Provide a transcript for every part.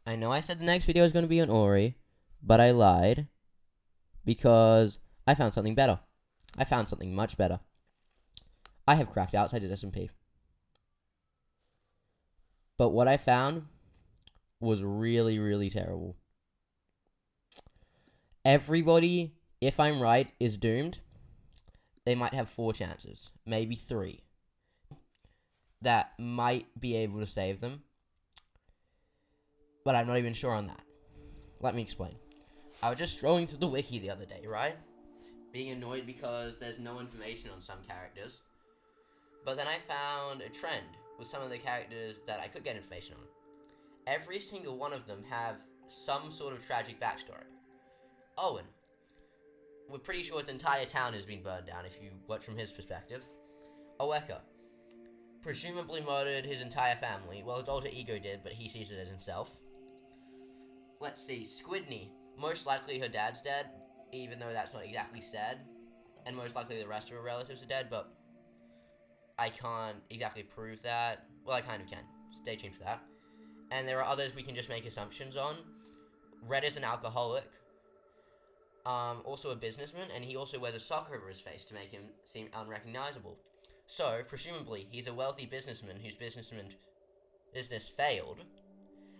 I know I said the next video is going to be on Ori, but I lied because I found something better. I found something much better. I have cracked Outsiders SMP. But what I found was really, really terrible. Everybody, if I'm right, is doomed. They might have 4 chances, maybe 3, that might be able to save them. But I'm not even sure on that. Let me explain. I was just scrolling through the wiki the other day, right? Being annoyed because there's no information on some characters. But then I found a trend with some of the characters that I could get information on. Every single one of them have some sort of tragic backstory. Owen, we're pretty sure his entire town has been burned down if you watch from his perspective. Oweka, presumably murdered his entire family. Well, his alter ego did, but he sees it as himself. Let's see, Squidney, most likely her dad's dead, even though that's not exactly said. And most likely the rest of her relatives are dead, but I can't exactly prove that. Well, I kind of can. Stay tuned for that. And there are others we can just make assumptions on. Red is an alcoholic. Also a businessman, and he also wears a sock over his face to make him seem unrecognizable. So, presumably, he's a wealthy businessman whose business failed,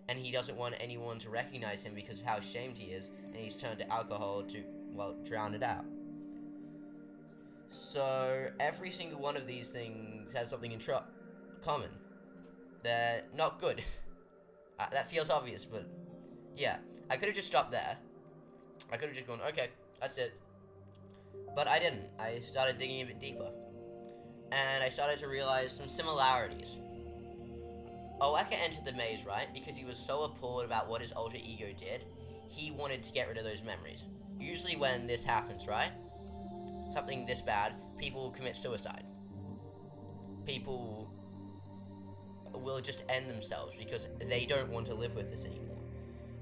and he doesn't want anyone to recognize him because of how ashamed he is, and he's turned to alcohol to, well, drown it out. So, every single one of these things has something in common. They're not good. That feels obvious, but yeah. I could have just stopped there. I could have just gone, okay, that's it. But I didn't. I started digging a bit deeper. And I started to realize some similarities. Oweka entered the maze, right? Because he was so appalled about what his alter ego did, he wanted to get rid of those memories. Usually when this happens, right? Something this bad, people commit suicide. People will just end themselves because they don't want to live with this anymore.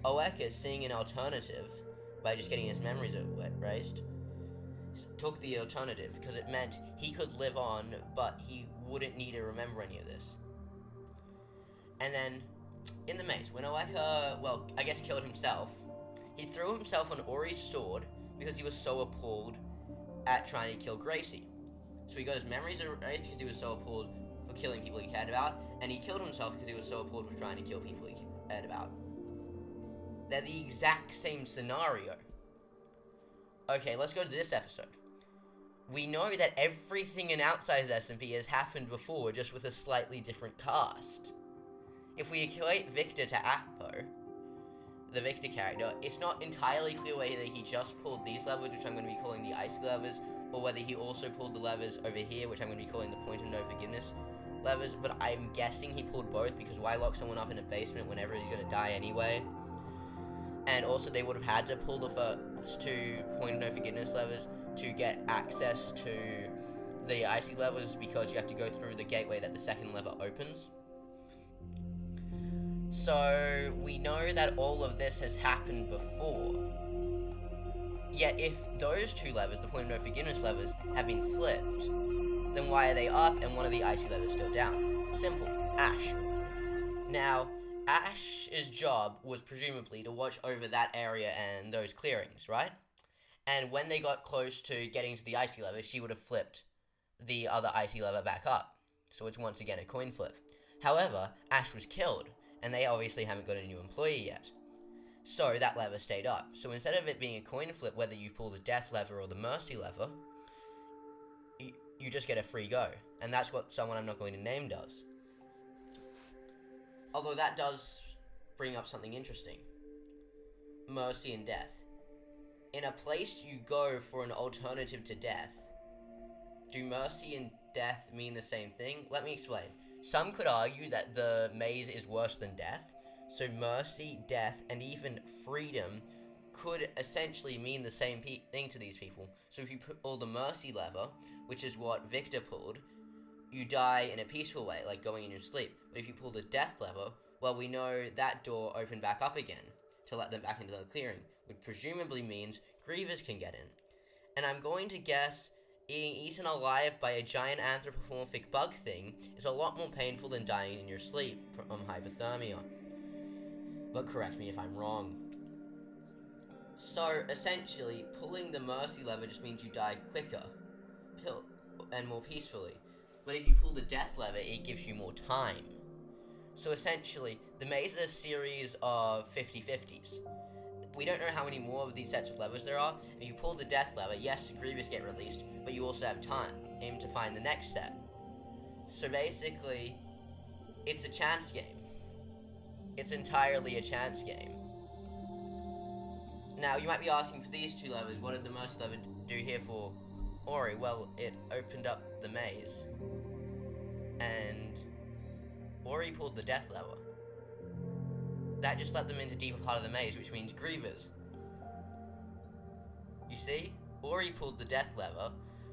Oweka, seeing an alternative by just getting his memories erased, took the alternative because it meant he could live on, but he wouldn't need to remember any of this. And then, in the maze, when Oweka, well, I guess killed himself, he threw himself on Ori's sword because he was so appalled at trying to kill Gracie. So he got his memories erased because he was so appalled for killing people he cared about, and he killed himself because he was so appalled for trying to kill people he cared about. They're the exact same scenario. Okay, let's go to this episode. We know that everything in Outsiders SMP has happened before, just with a slightly different cast. If we equate Victor to Appo, the Victor character, it's not entirely clear whether he just pulled these levers, which I'm going to be calling the icy levers, or whether he also pulled the levers over here, which I'm going to be calling the point of no forgiveness levers, but I'm guessing he pulled both, because why lock someone up in a basement whenever he's going to die anyway? And also they would have had to pull the first 2 point of no forgiveness levers to get access to the icy levers, because you have to go through the gateway that the second lever opens. So we know that all of this has happened before. Yet if those 2 levers, the point of no forgiveness levers, have been flipped, then why are they up and one of the icy levers still down? Simple. Ash. Now, Ash's job was presumably to watch over that area and those clearings, right? And when they got close to getting to the icy lever, she would have flipped the other icy lever back up. So it's once again a coin flip. However, Ash was killed, and they obviously haven't got a new employee yet. So that lever stayed up. So instead of it being a coin flip, whether you pull the death lever or the mercy lever, you just get a free go. And that's what someone I'm not going to name does. Although that does bring up something interesting. Mercy and death. In a place you go for an alternative to death, do mercy and death mean the same thing? Let me explain. Some could argue that the maze is worse than death, so mercy, death, and even freedom could essentially mean the same thing to these people. So if you pull the mercy lever, which is what Victor pulled, you die in a peaceful way, like going in your sleep. But if you pull the death lever, well, we know that door opened back up again to let them back into the clearing, which presumably means grievers can get in. And I'm going to guess being eaten alive by a giant anthropomorphic bug thing is a lot more painful than dying in your sleep from hypothermia. but correct me if I'm wrong. So, essentially, pulling the mercy lever just means you die quicker and more peacefully. But if you pull the death lever, it gives you more time. So essentially, the maze is a series of 50-50s. We don't know how many more of these sets of levers there are. If you pull the death lever, yes, Grievous get released, but you also have time to find the next set. So basically, it's a chance game. It's entirely a chance game. Now, you might be asking, for these two levers, what did the mercy lever do here for Ori? Well, it opened up the maze, and Ori pulled the death lever. That just let them into deeper part of the maze, which means Grievous. You see? Ori pulled the death lever.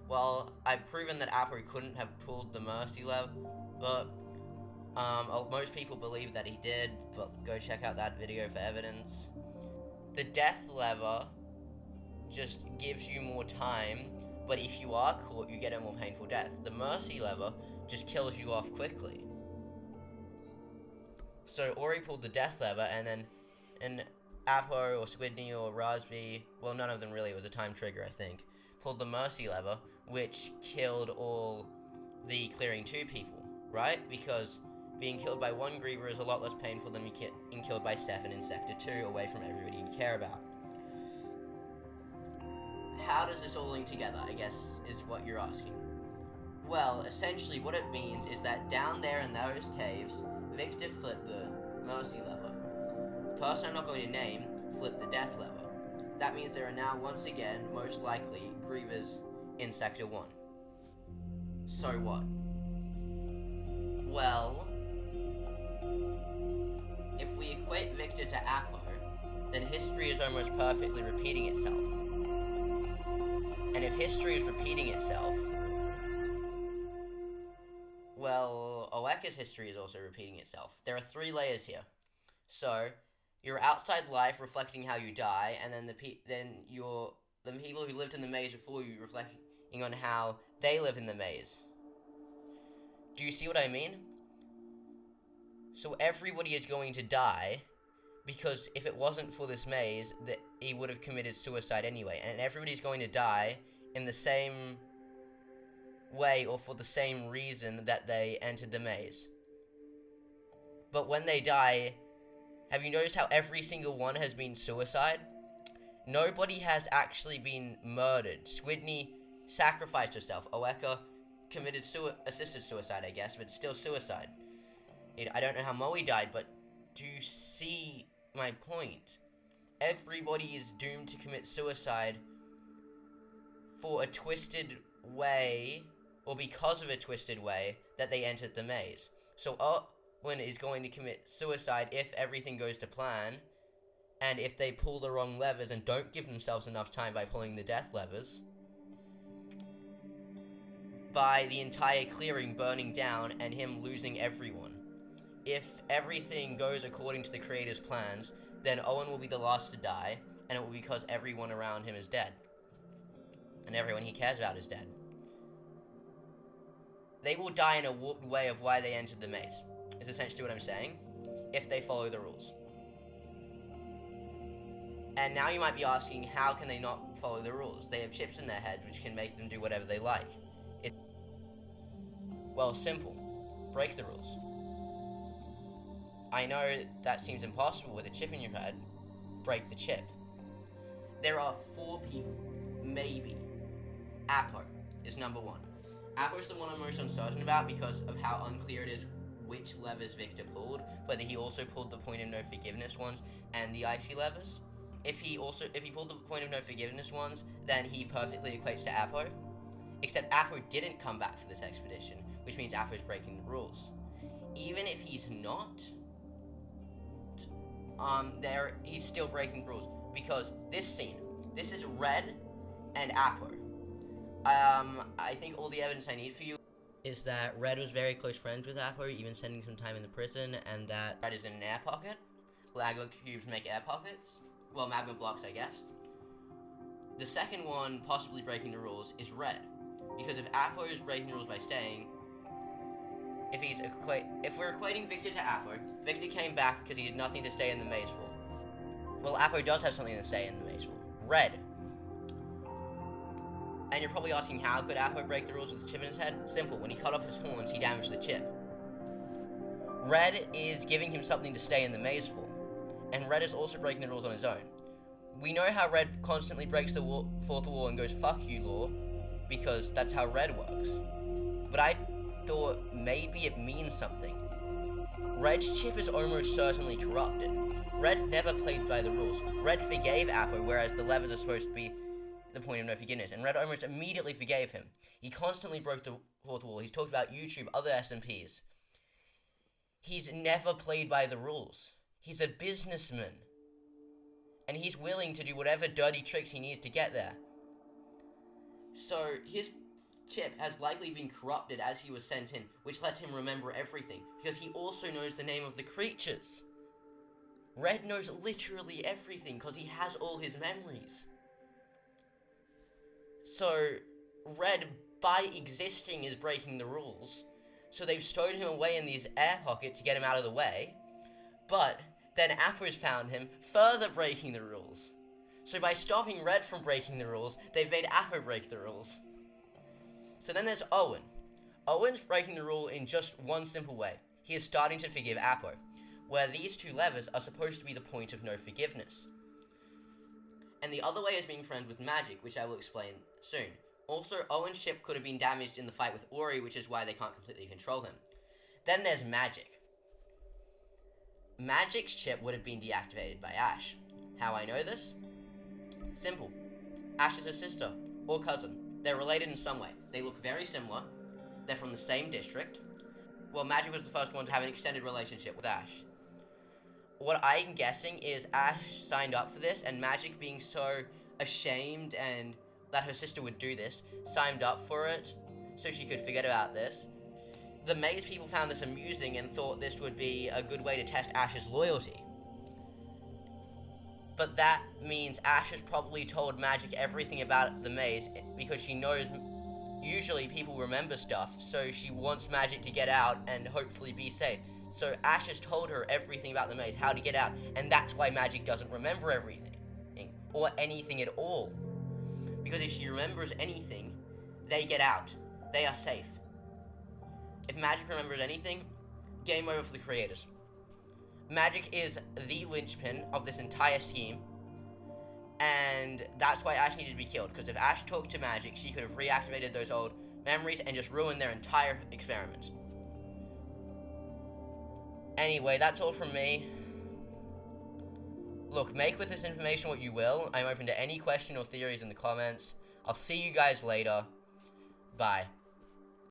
Well, I've proven that Apo couldn't have pulled the mercy lever, but most people believe that he did, but go check out that video for evidence. The death lever just gives you more time, but if you are caught, you get a more painful death. The mercy lever just kills you off quickly. So Ori pulled the death lever, and then Apo or Squidney or Raspy, well, none of them really, it was a time trigger, I think, pulled the mercy lever, which killed all the clearing 2 people, right? Because being killed by one Griever is a lot less painful than being killed by 7 in Sector 2, away from everybody you care about. How does this all link together, I guess, is what you're asking. Well, essentially what it means is that down there in those caves, Victor flipped the mercy lever. The person I'm not going to name flipped the death lever. That means there are now, once again, most likely, Grievers in Sector 1. So what? Well, if we equate Victor to Apo, then history is almost perfectly repeating itself. And if history is repeating itself, well, Oeka's history is also repeating itself. There are 3 layers here. So, your outside life reflecting how you die, and then the people who lived in the maze before you reflecting on how they live in the maze. Do you see what I mean? So everybody is going to die, because if it wasn't for this maze, that he would have committed suicide anyway, and everybody's going to die in the same way or for the same reason that they entered the maze. But when they die, have you noticed how every single one has been suicide? Nobody has actually been murdered. Squidney sacrificed herself. Oeka committed assisted suicide, I guess, but still suicide. I don't know how Moe died, but do you see my point? Everybody is doomed to commit suicide for a twisted way, or because of a twisted way, that they entered the maze. So Owen is going to commit suicide if everything goes to plan, and if they pull the wrong levers and don't give themselves enough time by pulling the death levers, by the entire clearing burning down and him losing everyone. If everything goes according to the creator's plans, then Owen will be the last to die, and it will be because everyone around him is dead. And everyone he cares about is dead. They will die in a warped way of why they entered the maze, is essentially what I'm saying, if they follow the rules. And now you might be asking, how can they not follow the rules? They have chips in their head which can make them do whatever they like. Well, simple. Break the rules. I know that seems impossible with a chip in your head. Break the chip. There are 4 people, maybe. Apo is number 1. Apo is the one I'm most uncertain about because of how unclear it is which levers Victor pulled, whether he also pulled the point of no forgiveness ones and the icy levers. If he pulled the point of no forgiveness ones, then he perfectly equates to Apo. Except Apo didn't come back for this expedition, which means Apo's breaking the rules. Even if he's not, he's still breaking the rules, because this is Red and Apo. I think all the evidence I need for you is that Red was very close friends with Apo, even spending some time in the prison, and that Red is in an air pocket. Lagma cubes make air pockets. Well, magma blocks, I guess. The second one, possibly breaking the rules, is Red. Because if Apo is breaking the rules by staying, if we're equating Victor to Apo, Victor came back because he had nothing to stay in the maze for. Well, Apo does have something to stay in the maze for. Red. And you're probably asking, how could Apo break the rules with the chip in his head? Simple. When he cut off his horns, he damaged the chip. Red is giving him something to stay in the maze for. And Red is also breaking the rules on his own. We know how Red constantly breaks the fourth wall and goes, "Fuck you, law," because that's how Red works. But I thought maybe it means something. Red's chip is almost certainly corrupted. Red never played by the rules. Red forgave Apo, whereas the levers are supposed to be the point of no forgiveness, and Red almost immediately forgave him. He constantly broke the fourth wall. He's talked about YouTube, other SMPs. He's never played by the rules. He's a businessman. And he's willing to do whatever dirty tricks he needs to get there. So, his chip has likely been corrupted as he was sent in, which lets him remember everything, because he also knows the name of the creatures. Red knows literally everything, because he has all his memories. So, Red, by existing, is breaking the rules. So they've stowed him away in these air pockets to get him out of the way. But then Apo's found him, further breaking the rules. So by stopping Red from breaking the rules, they've made Apo break the rules. So then there's Owen. Owen's breaking the rule in just one simple way. He is starting to forgive Apo, where these two levers are supposed to be the point of no forgiveness. And the other way is being friends with Magic, which I will explain soon. Also, Owen's ship could have been damaged in the fight with Ori, which is why they can't completely control him. Then there's Magic. Magic's chip would have been deactivated by Ash. How I know this? Simple. Ash is her sister, or cousin. They're related in some way. They look very similar. They're from the same district. Well, Magic was the first one to have an extended relationship with Ash. What I'm guessing is Ash signed up for this, and Magic, being so ashamed and that her sister would do this, signed up for it so she could forget about this. The maze people found this amusing and thought this would be a good way to test Ash's loyalty. But that means Ash has probably told Magic everything about the maze, because she knows usually people remember stuff, so she wants Magic to get out and hopefully be safe. So Ash has told her everything about the maze, how to get out, and that's why Magic doesn't remember everything, or anything at all. Because if she remembers anything, they get out. They are safe. If Magic remembers anything, game over for the creators. Magic is the linchpin of this entire scheme, and that's why Ash needed to be killed, because if Ash talked to Magic, she could have reactivated those old memories and just ruined their entire experiment. Anyway, that's all from me. Look, make with this information what you will. I'm open to any question or theories in the comments. I'll see you guys later. Bye.